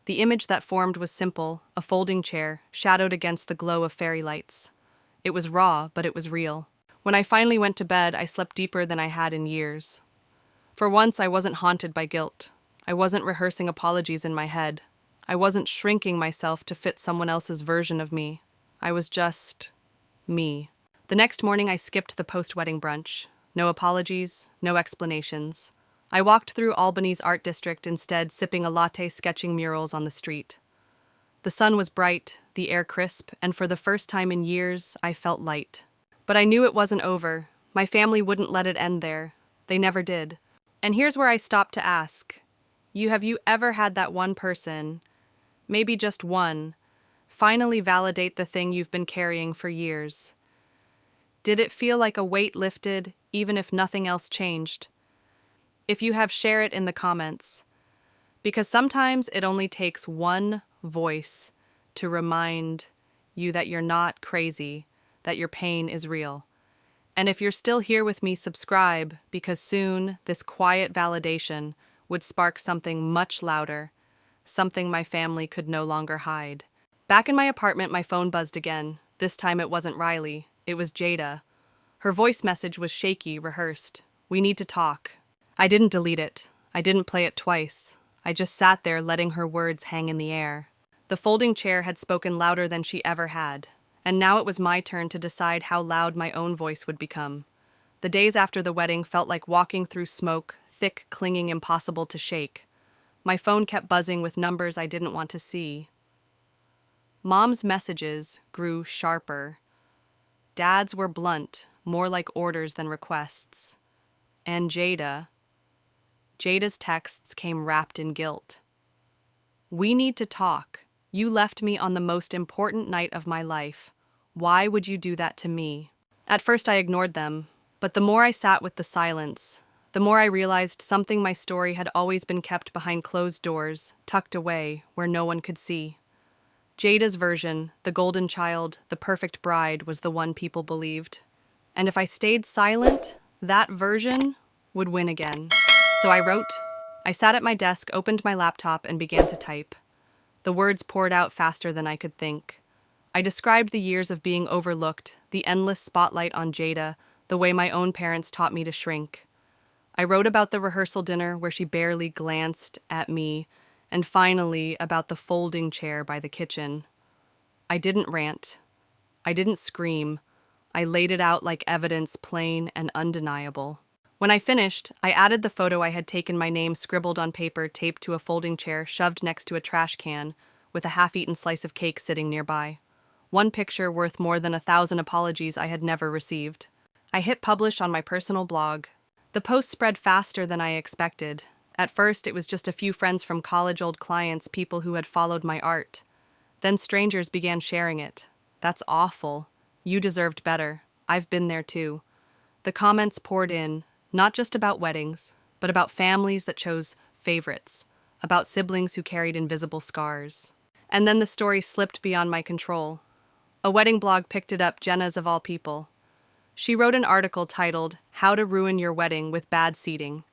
The image that formed was simple, a folding chair, shadowed against the glow of fairy lights. It was raw, but it was real. When I finally went to bed, I slept deeper than I had in years. For once, I wasn't haunted by guilt. I wasn't rehearsing apologies in my head. I wasn't shrinking myself to fit someone else's version of me. I was just me. The next morning, I skipped the post-wedding brunch. No apologies, no explanations. I walked through Albany's art district instead, sipping a latte, sketching murals on the street. The sun was bright, the air crisp, and for the first time in years, I felt light. But I knew it wasn't over. My family wouldn't let it end there. They never did. And here's where I stopped to ask. Have you ever had that one person, maybe just one, finally validate the thing you've been carrying for years? Did it feel like a weight lifted, even if nothing else changed? If you have, share it in the comments. Because sometimes it only takes one voice to remind you that you're not crazy, that your pain is real. And if you're still here with me, subscribe, because soon this quiet validation would spark something much louder, something my family could no longer hide. Back in my apartment, my phone buzzed again. This time it wasn't Riley. It was Jada. Her voice message was shaky, rehearsed. "We need to talk." I didn't delete it. I didn't play it twice. I just sat there, letting her words hang in the air. The folding chair had spoken louder than she ever had, and now it was my turn to decide how loud my own voice would become. The days after the wedding felt like walking through smoke, thick, clinging, impossible to shake. My phone kept buzzing with numbers I didn't want to see. Mom's messages grew sharper. Dad's were blunt, more like orders than requests. And Jada's texts came wrapped in guilt. "We need to talk. You left me on the most important night of my life. Why would you do that to me?" At first I ignored them, but the more I sat with the silence, the more I realized something my story had always been kept behind closed doors, tucked away, where no one could see. Jada's version, the golden child, the perfect bride, was the one people believed. And if I stayed silent, that version would win again. So I wrote. I sat at my desk, opened my laptop, and began to type. The words poured out faster than I could think. I described the years of being overlooked, the endless spotlight on Jada, the way my own parents taught me to shrink. I wrote about the rehearsal dinner where she barely glanced at me, and finally about the folding chair by the kitchen. I didn't rant. I didn't scream. I laid it out like evidence, plain and undeniable. When I finished, I added the photo I had taken, my name scribbled on paper, taped to a folding chair, shoved next to a trash can, with a half-eaten slice of cake sitting nearby. One picture worth more than 1,000 apologies I had never received. I hit publish on my personal blog. The post spread faster than I expected. At first, it was just a few friends from college, old clients, people who had followed my art. Then strangers began sharing it. That's awful. You deserved better. I've been there too. The comments poured in, not just about weddings, but about families that chose favorites, about siblings who carried invisible scars. And then the story slipped beyond my control. A wedding blog picked it up, Jenna's of all people. She wrote an article titled, "How to Ruin Your Wedding with Bad Seating."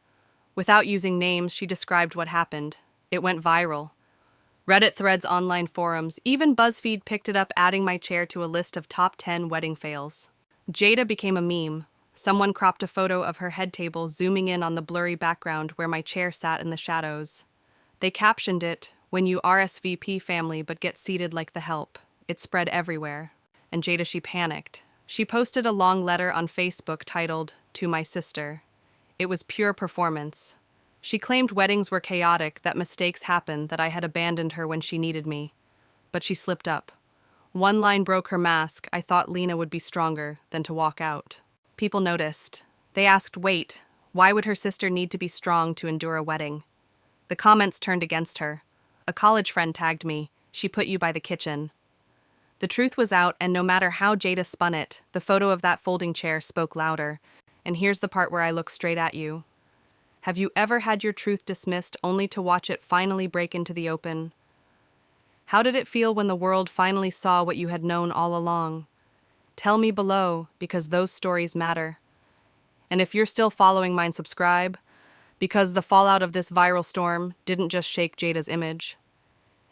Without using names, she described what happened. It went viral. Reddit threads, online forums, even BuzzFeed picked it up, adding my chair to a list of top 10 wedding fails. Jada became a meme. Someone cropped a photo of her head table, zooming in on the blurry background where my chair sat in the shadows. They captioned it, "When you RSVP family but get seated like the help." It spread everywhere. And Jada, she panicked. She posted a long letter on Facebook titled, "To My Sister." It was pure performance. She claimed weddings were chaotic, that mistakes happened, that I had abandoned her when she needed me. But she slipped up. One line broke her mask. "I thought Lena would be stronger than to walk out." People noticed. They asked, wait, why would her sister need to be strong to endure a wedding? The comments turned against her. A college friend tagged me. "She put you by the kitchen." The truth was out, and no matter how Jada spun it, the photo of that folding chair spoke louder. And here's the part where I look straight at you. Have you ever had your truth dismissed only to watch it finally break into the open? How did it feel when the world finally saw what you had known all along? Tell me below, because those stories matter. And if you're still following mine, subscribe, because the fallout of this viral storm didn't just shake Jada's image.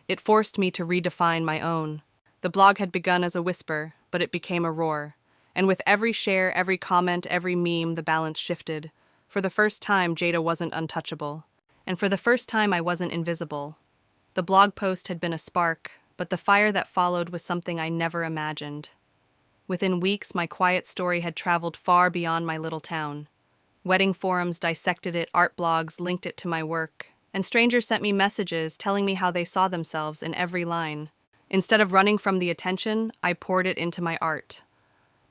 It forced me to redefine my own. The blog had begun as a whisper, but it became a roar. And with every share, every comment, every meme, the balance shifted. For the first time, Jada wasn't untouchable. And for the first time, I wasn't invisible. The blog post had been a spark, but the fire that followed was something I never imagined. Within weeks, my quiet story had traveled far beyond my little town. Wedding forums dissected it, art blogs linked it to my work, and strangers sent me messages telling me how they saw themselves in every line. Instead of running from the attention, I poured it into my art.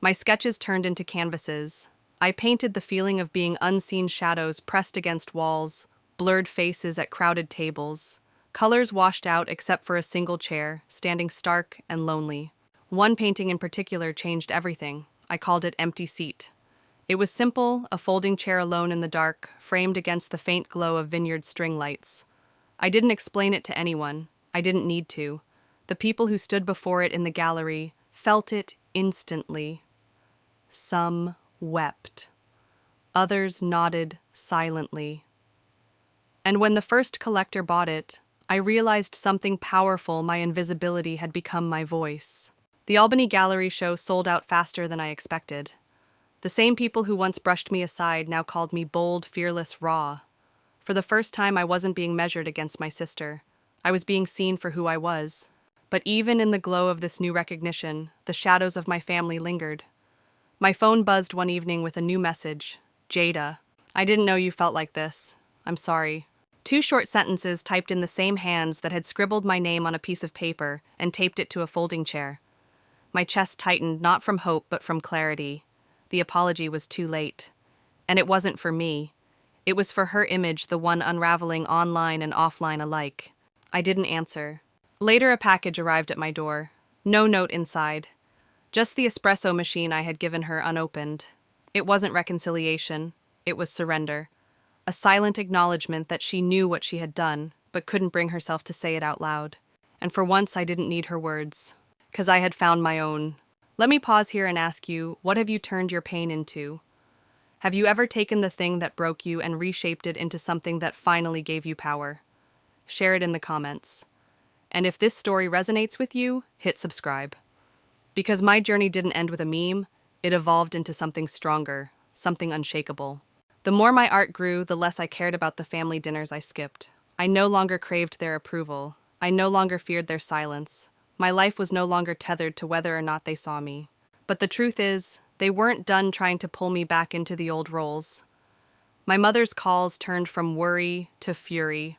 My sketches turned into canvases. I painted the feeling of being unseen, shadows pressed against walls, blurred faces at crowded tables, colors washed out except for a single chair, standing stark and lonely. One painting in particular changed everything. I called it Empty Seat. It was simple, a folding chair alone in the dark, framed against the faint glow of vineyard string lights. I didn't explain it to anyone. I didn't need to. The people who stood before it in the gallery felt it instantly. Some wept. Others nodded silently. And when the first collector bought it, I realized something powerful. My invisibility had become my voice. The Albany Gallery show sold out faster than I expected. The same people who once brushed me aside now called me bold, fearless, raw. For the first time, I wasn't being measured against my sister. I was being seen for who I was. But even in the glow of this new recognition, the shadows of my family lingered. My phone buzzed one evening with a new message. "Jada, I didn't know you felt like this. I'm sorry." 2 short sentences typed in the same hands that had scribbled my name on a piece of paper and taped it to a folding chair. My chest tightened, not from hope, but from clarity. The apology was too late. And it wasn't for me. It was for her image, the one unraveling online and offline alike. I didn't answer. Later, a package arrived at my door. No note inside. Just the espresso machine I had given her unopened. It wasn't reconciliation, it was surrender. A silent acknowledgement that she knew what she had done, but couldn't bring herself to say it out loud. And for once I didn't need her words, 'cause I had found my own. Let me pause here and ask you, what have you turned your pain into? Have you ever taken the thing that broke you and reshaped it into something that finally gave you power? Share it in the comments. And if this story resonates with you, hit subscribe. Because my journey didn't end with a meme, it evolved into something stronger, something unshakable. The more my art grew, the less I cared about the family dinners I skipped. I no longer craved their approval. I no longer feared their silence. My life was no longer tethered to whether or not they saw me. But the truth is, they weren't done trying to pull me back into the old roles. My mother's calls turned from worry to fury.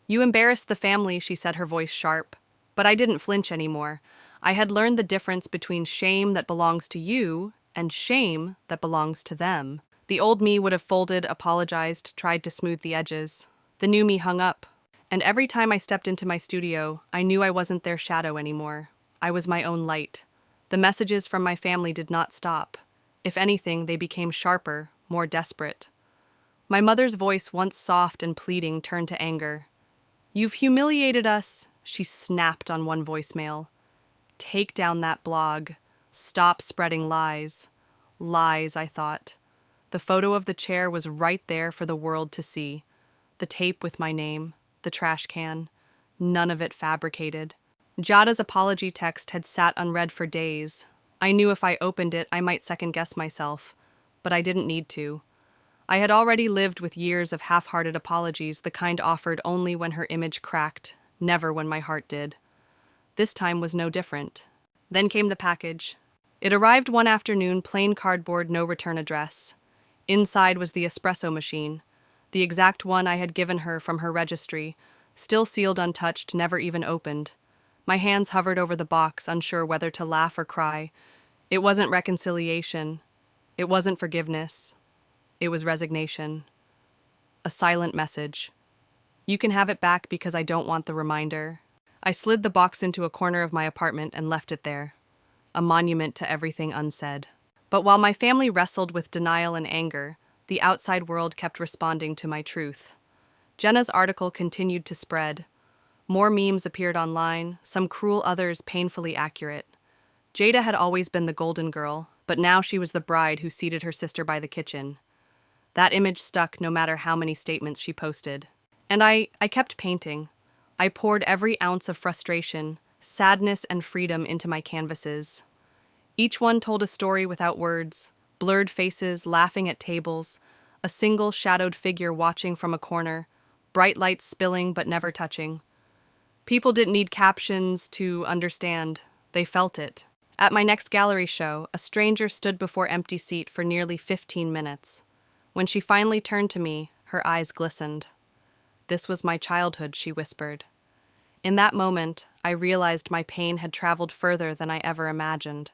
"You embarrassed the family," she said, her voice sharp. But I didn't flinch anymore. I had learned the difference between shame that belongs to you and shame that belongs to them. The old me would have folded, apologized, tried to smooth the edges. The new me hung up. And every time I stepped into my studio, I knew I wasn't their shadow anymore. I was my own light. The messages from my family did not stop. If anything, they became sharper, more desperate. My mother's voice, once soft and pleading, turned to anger. "You've humiliated us," she snapped on one voicemail. "Take down that blog. Stop spreading lies." Lies, I thought. The photo of the chair was right there for the world to see. The tape with my name, the trash can, none of it fabricated. Jada's apology text had sat unread for days. I knew if I opened it, I might second-guess myself, but I didn't need to. I had already lived with years of half-hearted apologies, the kind offered only when her image cracked, never when my heart did. This time was no different. Then came the package. It arrived one afternoon, plain cardboard, no return address. Inside was the espresso machine, the exact one I had given her from her registry, still sealed untouched, never even opened. My hands hovered over the box, unsure whether to laugh or cry. It wasn't reconciliation. It wasn't forgiveness. It was resignation. A silent message. "You can have it back because I don't want the reminder." I slid the box into a corner of my apartment and left it there, a monument to everything unsaid. But while my family wrestled with denial and anger, the outside world kept responding to my truth. Jenna's article continued to spread. More memes appeared online, some cruel, others painfully accurate. Jada had always been the golden girl, but now she was the bride who seated her sister by the kitchen. That image stuck no matter how many statements she posted. And I kept painting. I poured every ounce of frustration, sadness, and freedom into my canvases. Each one told a story without words, blurred faces laughing at tables, a single shadowed figure watching from a corner, bright lights spilling but never touching. People didn't need captions to understand. They felt it. At my next gallery show, a stranger stood before empty seat for nearly 15 minutes. When she finally turned to me, her eyes glistened. "This was my childhood," she whispered. In that moment, I realized my pain had traveled further than I ever imagined.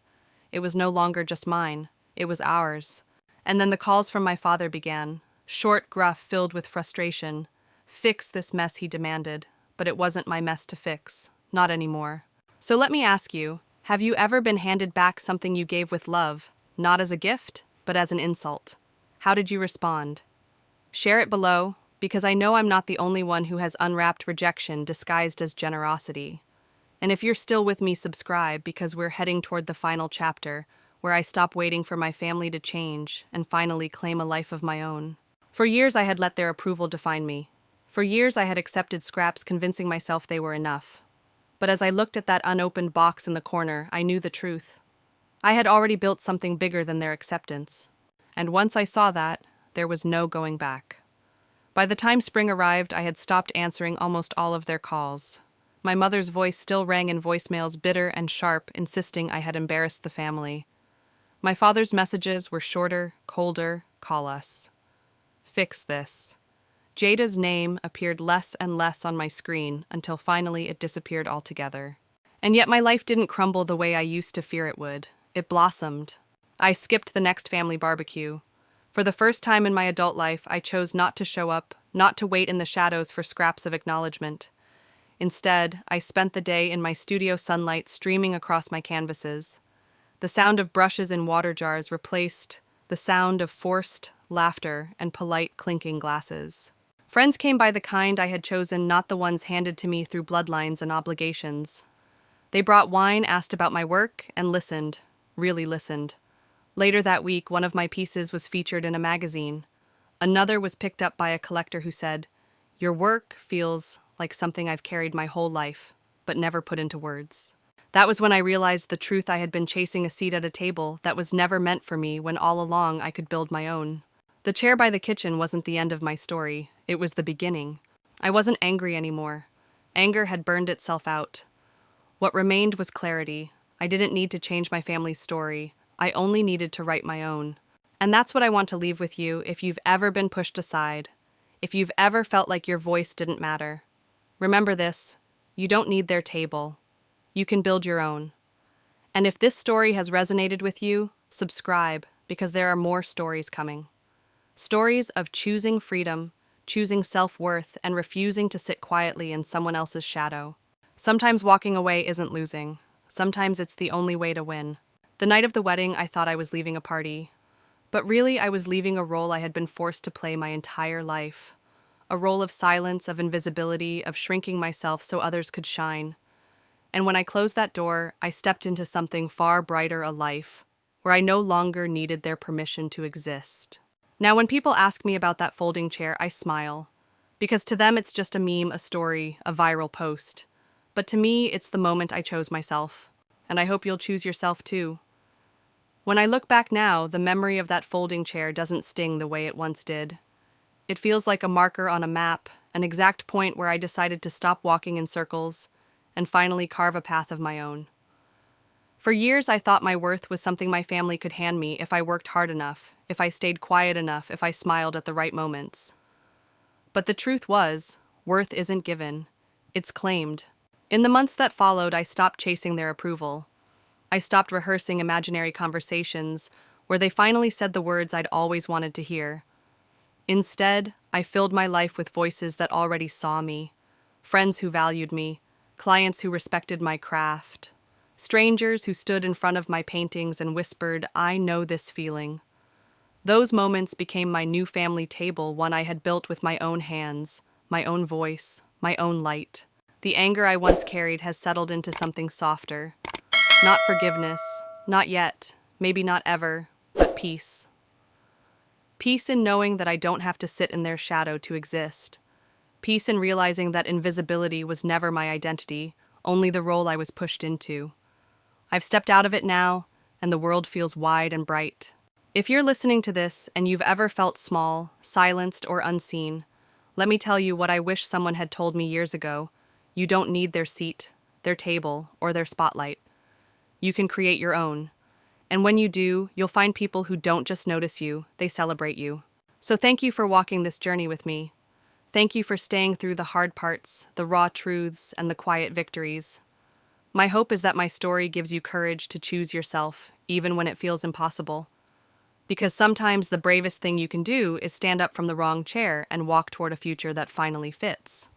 It was no longer just mine. It was ours. And then the calls from my father began, short, gruff, filled with frustration. "Fix this mess," he demanded. But it wasn't my mess to fix. Not anymore. So let me ask you, have you ever been handed back something you gave with love, not as a gift, but as an insult? How did you respond? Share it below, because I know I'm not the only one who has unwrapped rejection disguised as generosity. And if you're still with me, subscribe, because we're heading toward the final chapter, where I stop waiting for my family to change and finally claim a life of my own. For years I had let their approval define me. For years I had accepted scraps, convincing myself they were enough. But as I looked at that unopened box in the corner, I knew the truth. I had already built something bigger than their acceptance. And once I saw that, there was no going back. By the time spring arrived, I had stopped answering almost all of their calls. My mother's voice still rang in voicemails, bitter and sharp, insisting I had embarrassed the family. My father's messages were shorter, colder, "Call us." Fix this. Jada's name appeared less and less on my screen until finally it disappeared altogether. And yet my life didn't crumble the way I used to fear it would. It blossomed. I skipped the next family barbecue. For the first time in my adult life, I chose not to show up, not to wait in the shadows for scraps of acknowledgement. Instead, I spent the day in my studio, sunlight streaming across my canvases. The sound of brushes in water jars replaced the sound of forced laughter and polite clinking glasses. Friends came by the kind I had chosen, not the ones handed to me through bloodlines and obligations. They brought wine, asked about my work, and listened, really listened. Later that week, one of my pieces was featured in a magazine. Another was picked up by a collector who said, "Your work feels like something I've carried my whole life, but never put into words." That was when I realized the truth. I had been chasing a seat at a table that was never meant for me, when all along I could build my own. The chair by the kitchen wasn't the end of my story. It was the beginning. I wasn't angry anymore. Anger had burned itself out. What remained was clarity. I didn't need to change my family's story. I only needed to write my own. And that's what I want to leave with you. If you've ever been pushed aside, if you've ever felt like your voice didn't matter, remember this: you don't need their table. You can build your own. And if this story has resonated with you, subscribe, because there are more stories coming. Stories of choosing freedom, choosing self-worth, and refusing to sit quietly in someone else's shadow. Sometimes walking away isn't losing. Sometimes it's the only way to win. The night of the wedding, I thought I was leaving a party. But really, I was leaving a role I had been forced to play my entire life. A role of silence, of invisibility, of shrinking myself so others could shine. And when I closed that door, I stepped into something far brighter, a life where I no longer needed their permission to exist. Now, when people ask me about that folding chair, I smile. Because to them, it's just a meme, a story, a viral post. But to me, it's the moment I chose myself. And I hope you'll choose yourself too. When I look back now, the memory of that folding chair doesn't sting the way it once did. It feels like a marker on a map, an exact point where I decided to stop walking in circles and finally carve a path of my own. For years, I thought my worth was something my family could hand me if I worked hard enough, if I stayed quiet enough, if I smiled at the right moments. But the truth was, worth isn't given. It's claimed. In the months that followed, I stopped chasing their approval. I stopped rehearsing imaginary conversations where they finally said the words I'd always wanted to hear. Instead, I filled my life with voices that already saw me, friends who valued me, clients who respected my craft, strangers who stood in front of my paintings and whispered, "I know this feeling." Those moments became my new family table, one I had built with my own hands, my own voice, my own light. The anger I once carried has settled into something softer. Not forgiveness, not yet, maybe not ever, but peace. Peace in knowing that I don't have to sit in their shadow to exist. Peace in realizing that invisibility was never my identity, only the role I was pushed into. I've stepped out of it now, and the world feels wide and bright. If you're listening to this and you've ever felt small, silenced, or unseen, let me tell you what I wish someone had told me years ago. You don't need their seat, their table, or their spotlight. You can create your own. And when you do, you'll find people who don't just notice you, they celebrate you. So thank you for walking this journey with me. Thank you for staying through the hard parts, the raw truths, and the quiet victories. My hope is that my story gives you courage to choose yourself, even when it feels impossible. Because sometimes the bravest thing you can do is stand up from the wrong chair and walk toward a future that finally fits.